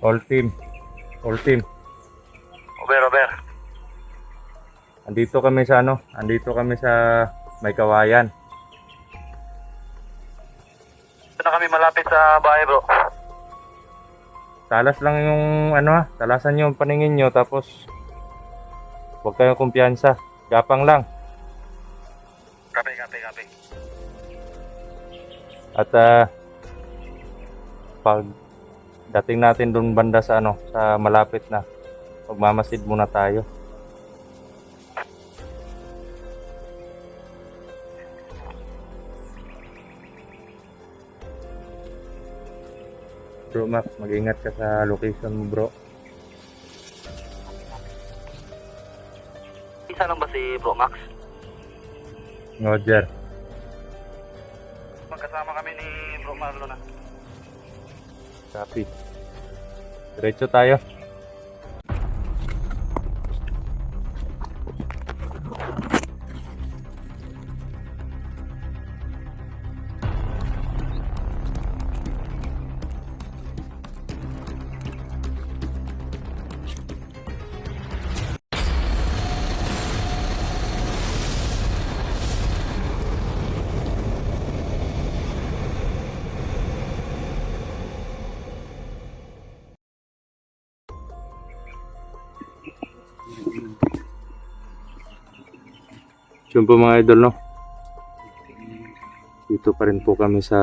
All team. All team. Over. Andito kami sa andito kami sa May Kawayan. Ito na kami malapit sa bahay, bro. Talas lang yung talasan yung paningin nyo, tapos huwag kayong kumpiyansa. Gapang lang. Copy. At pag dating natin doon banda sa sa malapit na, magmamasid muna tayo. Bro Max, mag-ingat ka sa location mo, bro. Isa lang ba si Bro Max? Roger. Magkasama kami ni Bro Marlon na. Copy. Diretso tayo. Yun po mga idol, dito pa rin po kami sa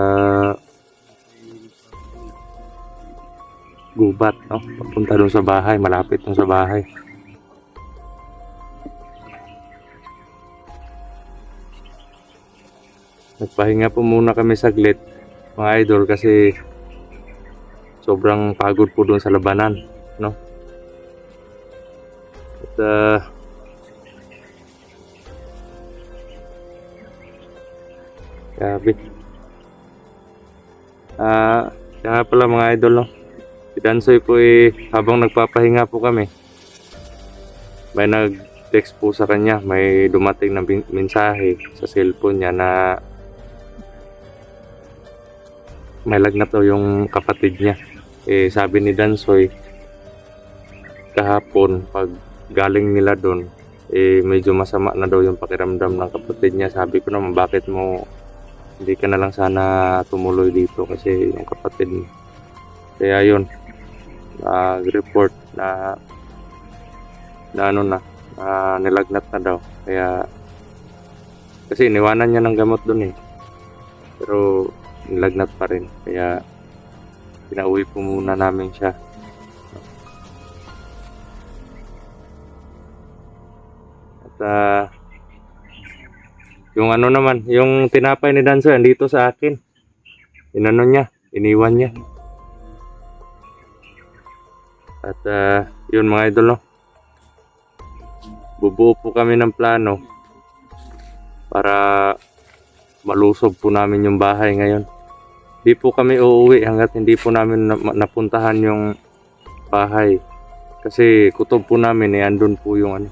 gubat, papunta doon sa bahay, malapit doon sa bahay. Nagpahinga po muna kami saglit mga idol kasi sobrang pagod po doon sa labanan, At grabe. Kaya pala mga idol, si Dansoy po habang nagpapahinga po kami, may nag-text po sa kanya, may dumating na mensahe sa cellphone niya na may lagnat daw yung kapatid niya. Sabi ni Dansoy, kahapon pag galing nila doon, medyo masama na daw yung pakiramdam ng kapatid niya. Sabi ko naman, bakit mo hindi ka na lang sana tumuloy dito kasi yung kapatid mo. Kaya yun, nag-report na nilagnat na daw. Kaya kasi iniwanan niya ng gamot doon pero nilagnat pa rin. Kaya pinauwi po muna namin siya. At yung naman, yung tinapay ni Danso andito sa akin. Iniwan niya. At yun mga idol, bubuo po kami ng plano para malusob po namin yung bahay ngayon. Di po kami uuwi hanggat hindi po namin napuntahan yung bahay. Kasi kutob po namin andun po yung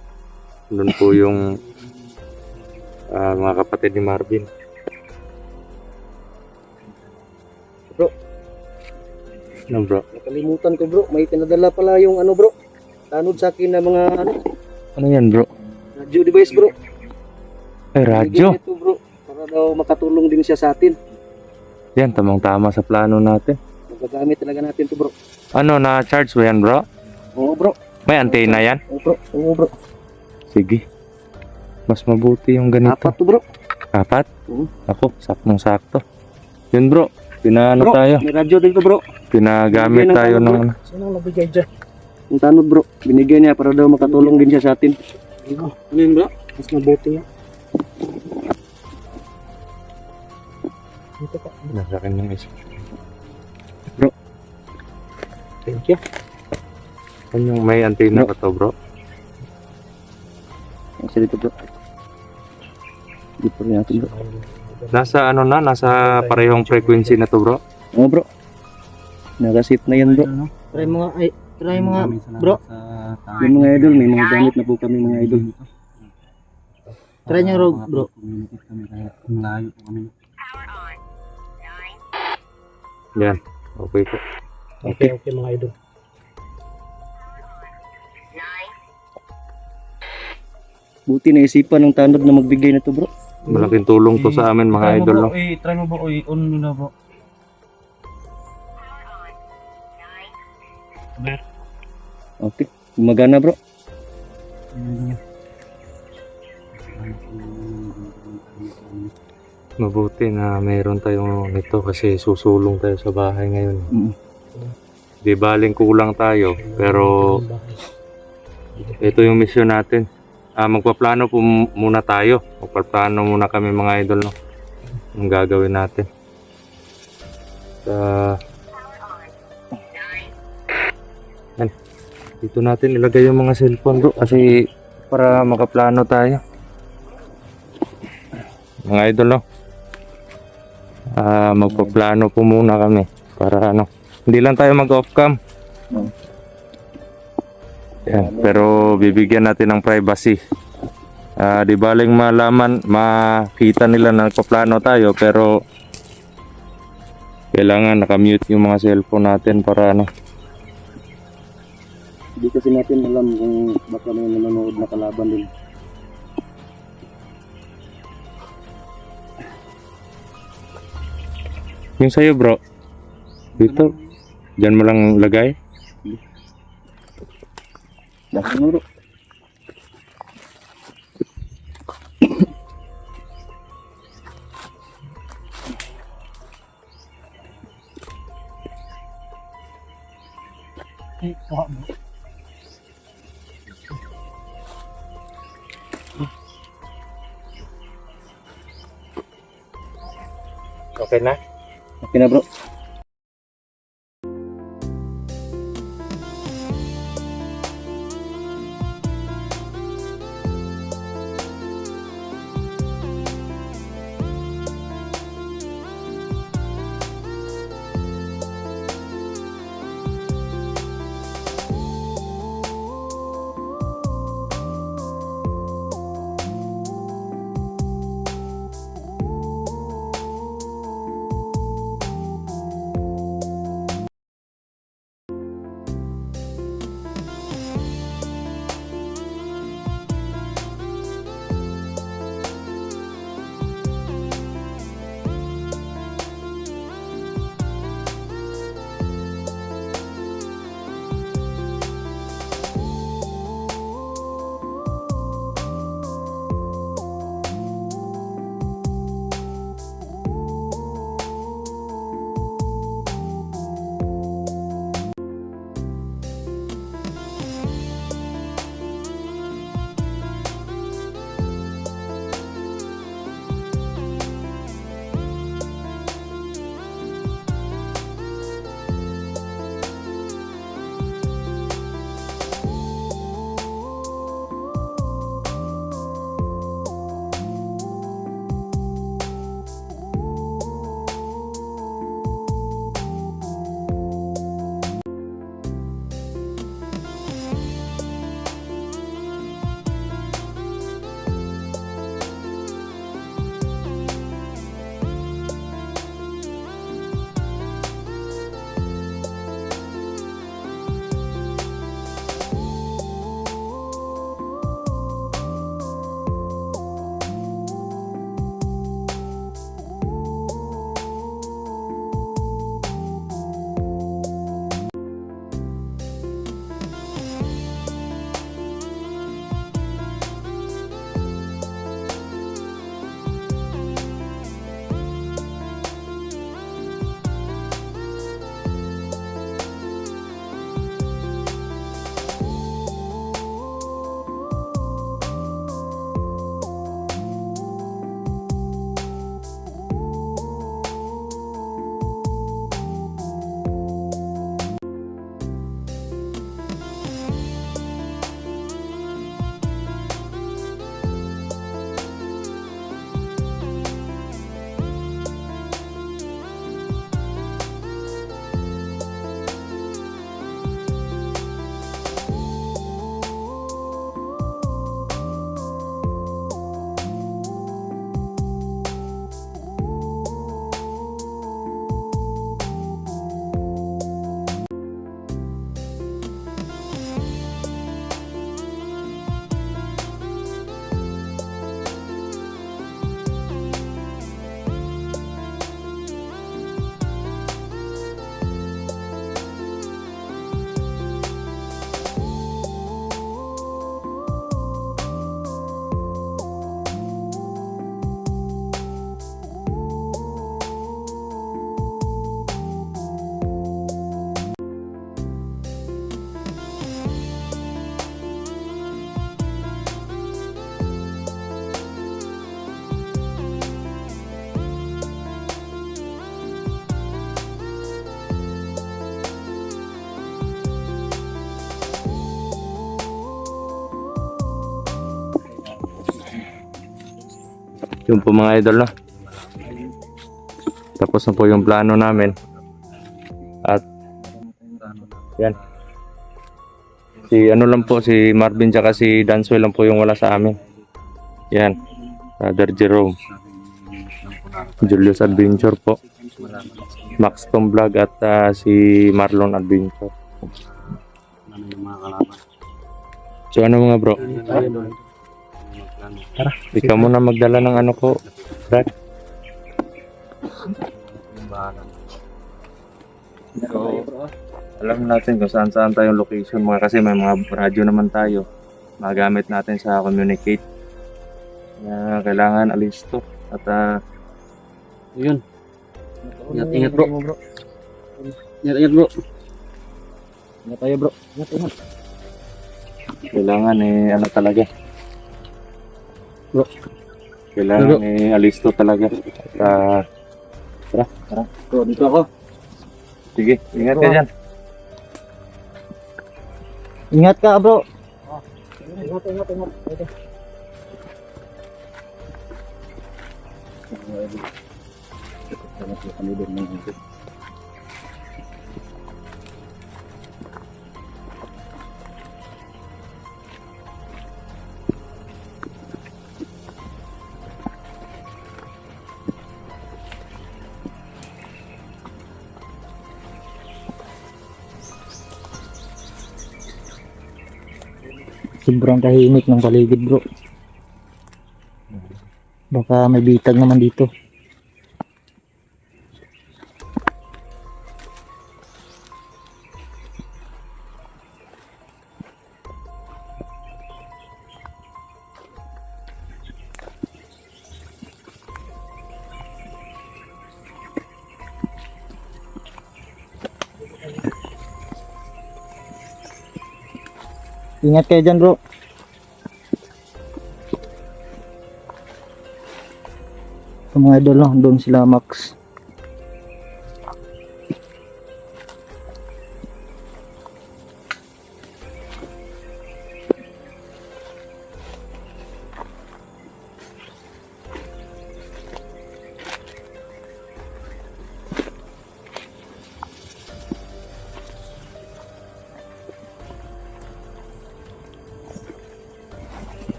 mga kapatid ni Marvin. Bro. Bro? Nakalimutan ko, bro. May pinadala pala yung bro. Tanod sa akin na mga Ano yan, bro? radio device, bro. Radyo? Ito, bro. Para daw makatulong din siya sa atin. Yan, tamang-tama sa plano natin. Magagamit talaga natin to, bro. Na-charge mo yan, bro? Oo, bro. May antena yan? Oo, bro. Sige. Mas mabuti yung ganito. 4 to, bro. 4? Oo. Ako, saktong-sakto. Yun, bro. Bro, Tayo. may radio dito, bro. Pinagamit Binigyan tayo ng ng Sino ang nabigay dyan? Yung tanod, bro. Binigyan niya para daw makatulong din siya sa atin. Ano yun, bro? Mas mabuti yan. Dito pa. Nasa akin yung isa. Bro. Thank you. Ano yung may antena pa to, bro? Kasi dito, bro. Dito rin natin, bro. Nasa nasa parehong frequency na to, bro? Oo, bro. Nakasit na yan, bro. Try mga bro. Yung mga idol, may mga gamit na po kami mga idol. Try nyo, bro. Yan. Okay po. Okay mga idol. Buti naisipan ng tanod na magbigay na to bro. Malaking tulong to sa amin mga idol. No? Try mo bro, on nyo na bro. Okay, gumagana bro. Mabuti na mayroon tayong nito kasi susulong tayo sa bahay ngayon. Mm. Di baling kulang tayo pero ito yung mission natin. Magpaplano po muna tayo. Magpaplano muna kami mga idol. No? Ang gagawin natin. Yan. Dito natin ilagay yung mga cellphone bro kasi para makaplano tayo. Mga idol no. Magpaplano po muna kami para ano. Hindi lang tayo mag-off cam. Yan, pero bibigyan natin ng privacy. Di baling malaman, makita nila na nagpaplano tayo pero kailangan nakamute yung mga cellphone natin para ano. Hindi kasi natin alam kung baka may nanonood na kalaban din. Yung sa'yo bro, dito, dyan mo lang lagay. Dahil mo bro. Okay na? Okay na bro. Yung po mga idol, no? Tapos na po yung plano namin. At yan. Si ano lang po, si Marvin tsaka si Danswell lang po yung wala sa amin. Yan. Brother Jerome. Julius Adventure po. Max Tom Vlog at si Marlon Adventure. So ano mga bro? Tara, ikaw muna magdala ng ano ko, Brad. So, alam natin kung saan tayong location mga kasi may mga radyo naman tayo. Magamit natin sa communicate. Kailangan alisto at Yun. Ingat bro. Ingat bro. Ingat tayo bro. Ingat. kailangan ano talaga. Bro. Kailangan alisto talaga. At, tara. Bro, dito ako. Sige, ingat ka dyan. Ingat ka bro. Ingat. Okay. Sobrang tahimik ng paligid bro. Baka may bitag naman dito. Ingat kayo dyan bro. Sa mga idol lang, doon sila Max.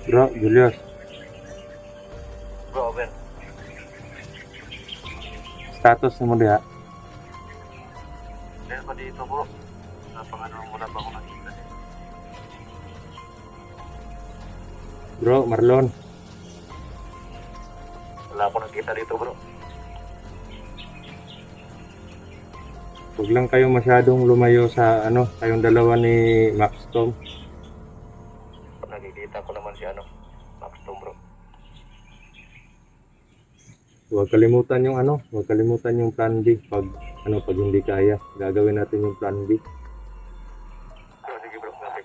Bro, Julius. Bro, Ben. Status mo diha. Dahil pa dito bro. Napangano mo na ba ako nakita? Bro, Marlon. Wala ako nakita dito bro. Huwag lang kayong masyadong lumayo sa kayong dalawa ni Max Tom. Nakikita ko naman si Max Tom bro. Huwag kalimutan yung plan B pag hindi kaya. Gagawin natin yung plan B. Sige bro, okay.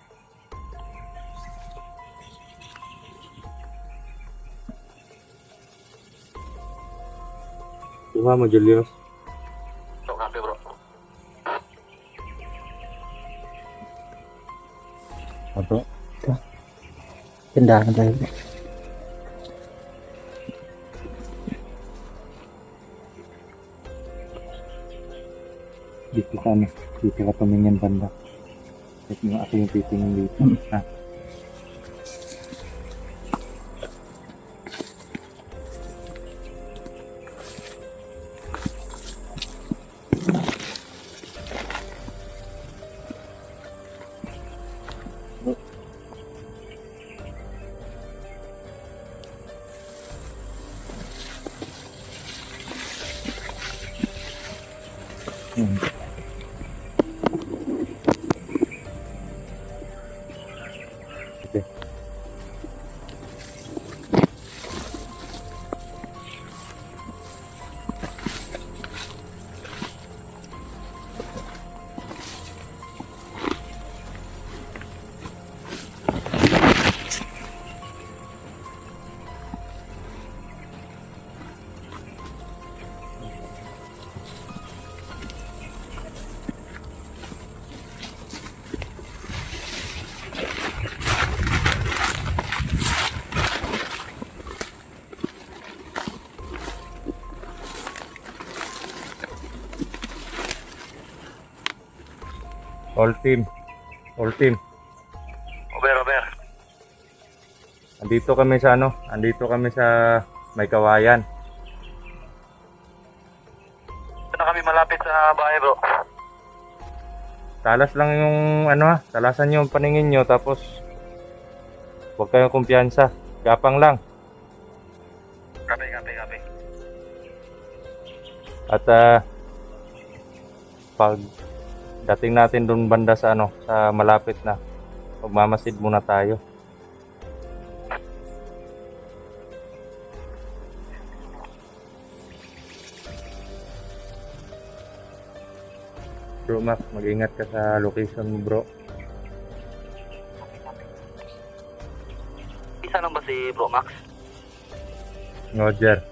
Kuha mo, Julius. So, copy bro. Bro. Tindahan tayo bro. Dito ka tumingin banda. At ako yung titingin dito. All team. Over. Andito kami sa May Kawayan. Ito na kami malapit sa bahay, bro. Talas lang yung talasan nyo yung paningin nyo, tapos huwag kayong kumpiyansa. Gapang lang. Copy. At pag dating natin doon banda sa sa malapit na, magmamasid muna tayo. Bro Max, mag-ingat ka sa location mo, bro. Isa lang ba si Bro Max? Roger.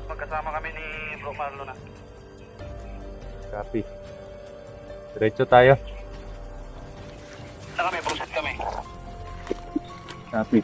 Magkasama kami ni Bro Marlon na. Copy. Diretso tayo. Na kami, proceed kami. Copy.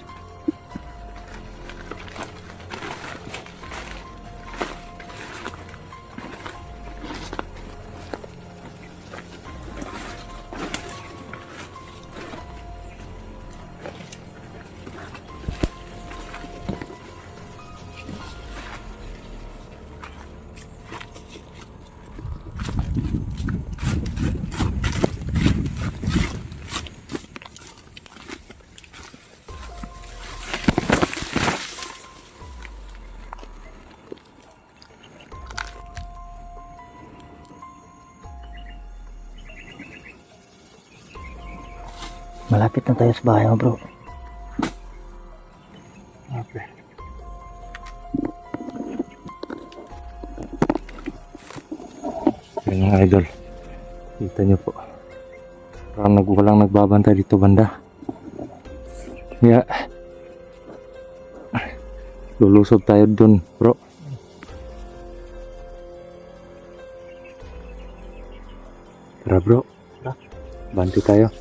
Malapit na tayo sa bahay mo, bro. Okay. Yan mga idol. Kita nyo po. Parang walang nagbabantay dito banda. Kaya lulusob tayo dun, bro. Tara, bro. Bantu tayo.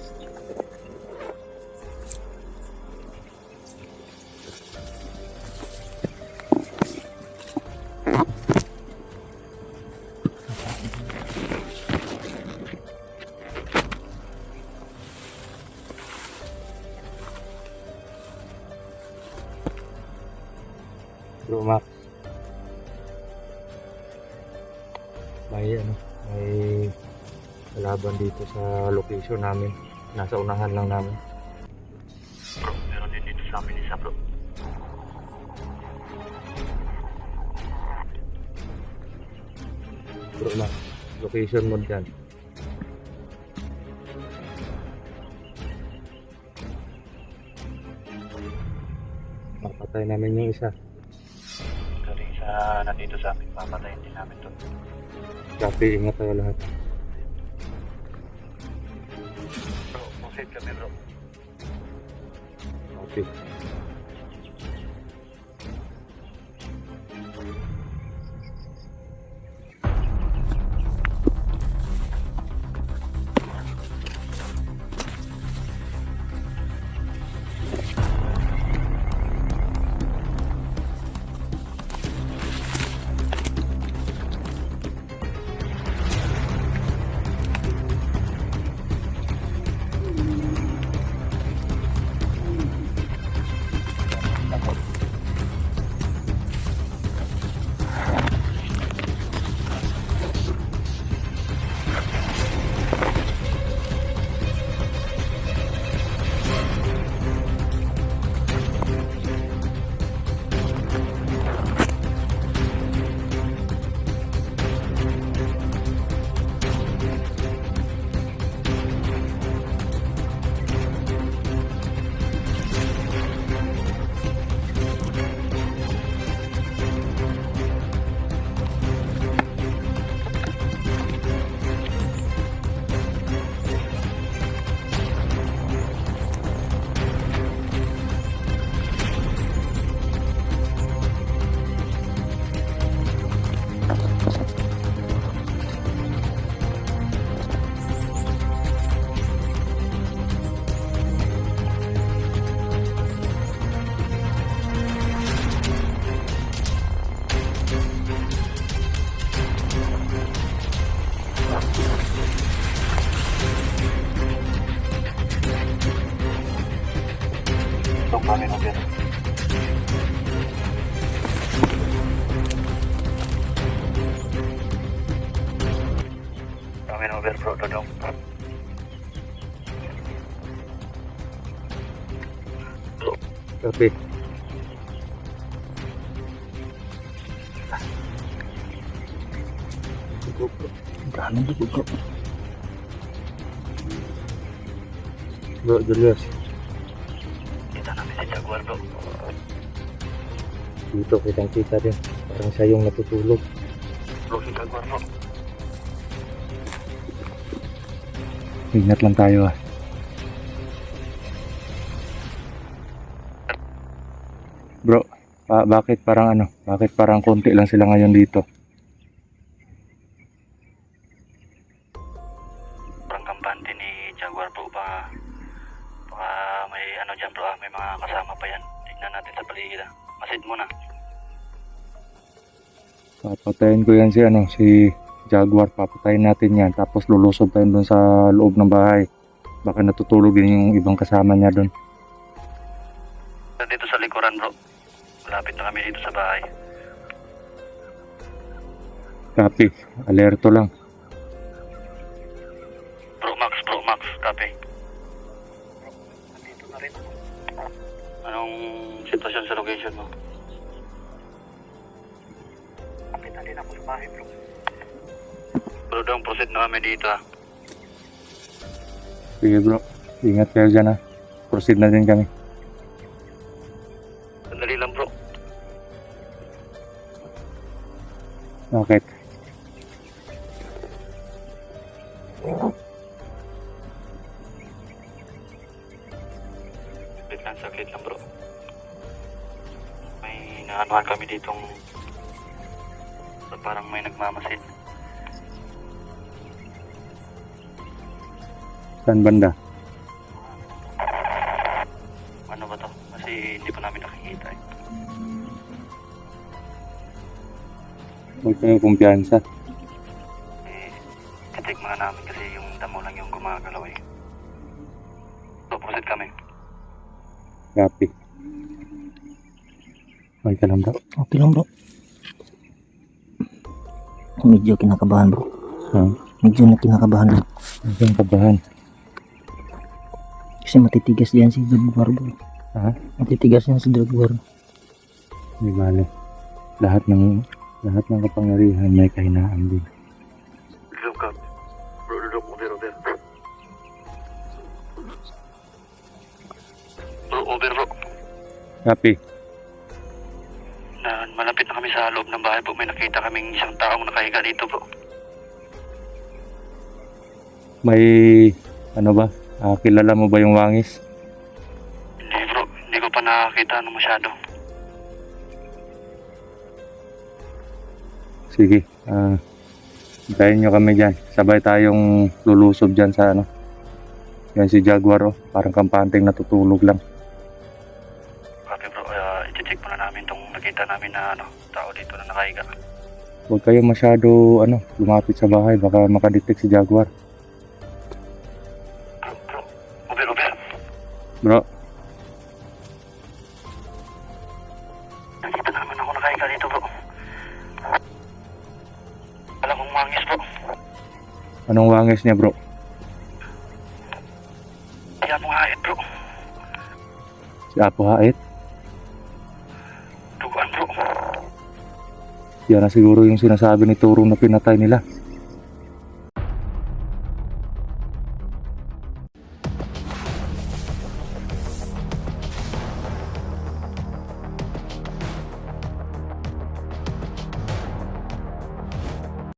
Bro Max, may laban dito sa location namin. Nasa unahan lang namin. Bro, meron din dito sa amin isa, bro. Bro Max, location mo dyan. Mapatay namin yung isa. Kasi isa nandito sa amin, papatayin din namin to. Copy, ingat tayo lahat. Bro, proceed kami, bro. Okay. Coming over. Coming over bro, Dodong. Copy. Dami dito bro. Bro, Julius. Kita namin si Jaguar bro. Dito kitang kita din. Parang siya yung natutulog. Bro, si Jaguar bro. Ingat lang tayo ah. Bro, bakit parang ano? Bakit parang konti lang sila ngayon dito? Parang kampante ni Jaguar bro. Baka may ano dyan bro, may mga kasama pa yan. Tignan natin sa paligid ah. Masid muna. Papatayin ko yan si Jaguar. Papatayin natin yan. Tapos lulusob tayo doon sa loob ng bahay. Baka natutulog din yung ibang kasama niya doon. Dito sa likuran bro. Malapit na kami dito sa bahay. Copy. Alerto lang. Bro Max, copy. Nandito na rin. Anong sitwasyon sa location mo? Kapit na din ako sa bahay bro. Bro dong, proceed na kami dito ah. Sige bro. Ingat kayo dyan ah. Proceed na din kami. Sandali lang bro. Bakit? Saglit lang bro. May naanuhan kami ditong parang may nagmamasid. Saan banda? Ano ba to? Kasi hindi pa namin nakikita eh. Huwag kayo kumpiyansa. Titik mga namin kasi yung damo lang yung gumagalaw eh. So proceed kami. Copy. Okay ka lang bro? Okay lang bro. Medyo kinakabahan bro. Medyo na kinakabahan bro. Ang kabahan. Kasi matitigas yan si Jaguar bro. Ha? Matitigas yan si Jaguar. Di bale. Lahat ng kapangyarihan may kahinaan din. Look up. Bro, over. Bro, over bro. Copy. Malapit na kami sa loob ng bahay po. May nakita kaming isang taong nakahiga dito bro. May ano ba? Kilala mo ba yung wangis? Hindi bro, hindi ko pa nakakita masyado. Sige. Hintayin nyo kami dyan. Sabay tayong lulusob dyan sa ano. Yan si Jaguar oh. Parang kampanteng natutulog lang. Okay bro, i-check muna namin itong nakita namin na tao dito na nakahiga. Huwag kayo masyado lumapit sa bahay. Baka makadetect si Jaguar. Bro, over. Bro, Nakita na naman ako nakahiga dito bro. Wala kong mangis bro. anong wangis niya bro? Kaya mo hait bro. Si Apo Hait? Dugaan bro. Yan na siguro yung sinasabi ni Turo na pinatay nila.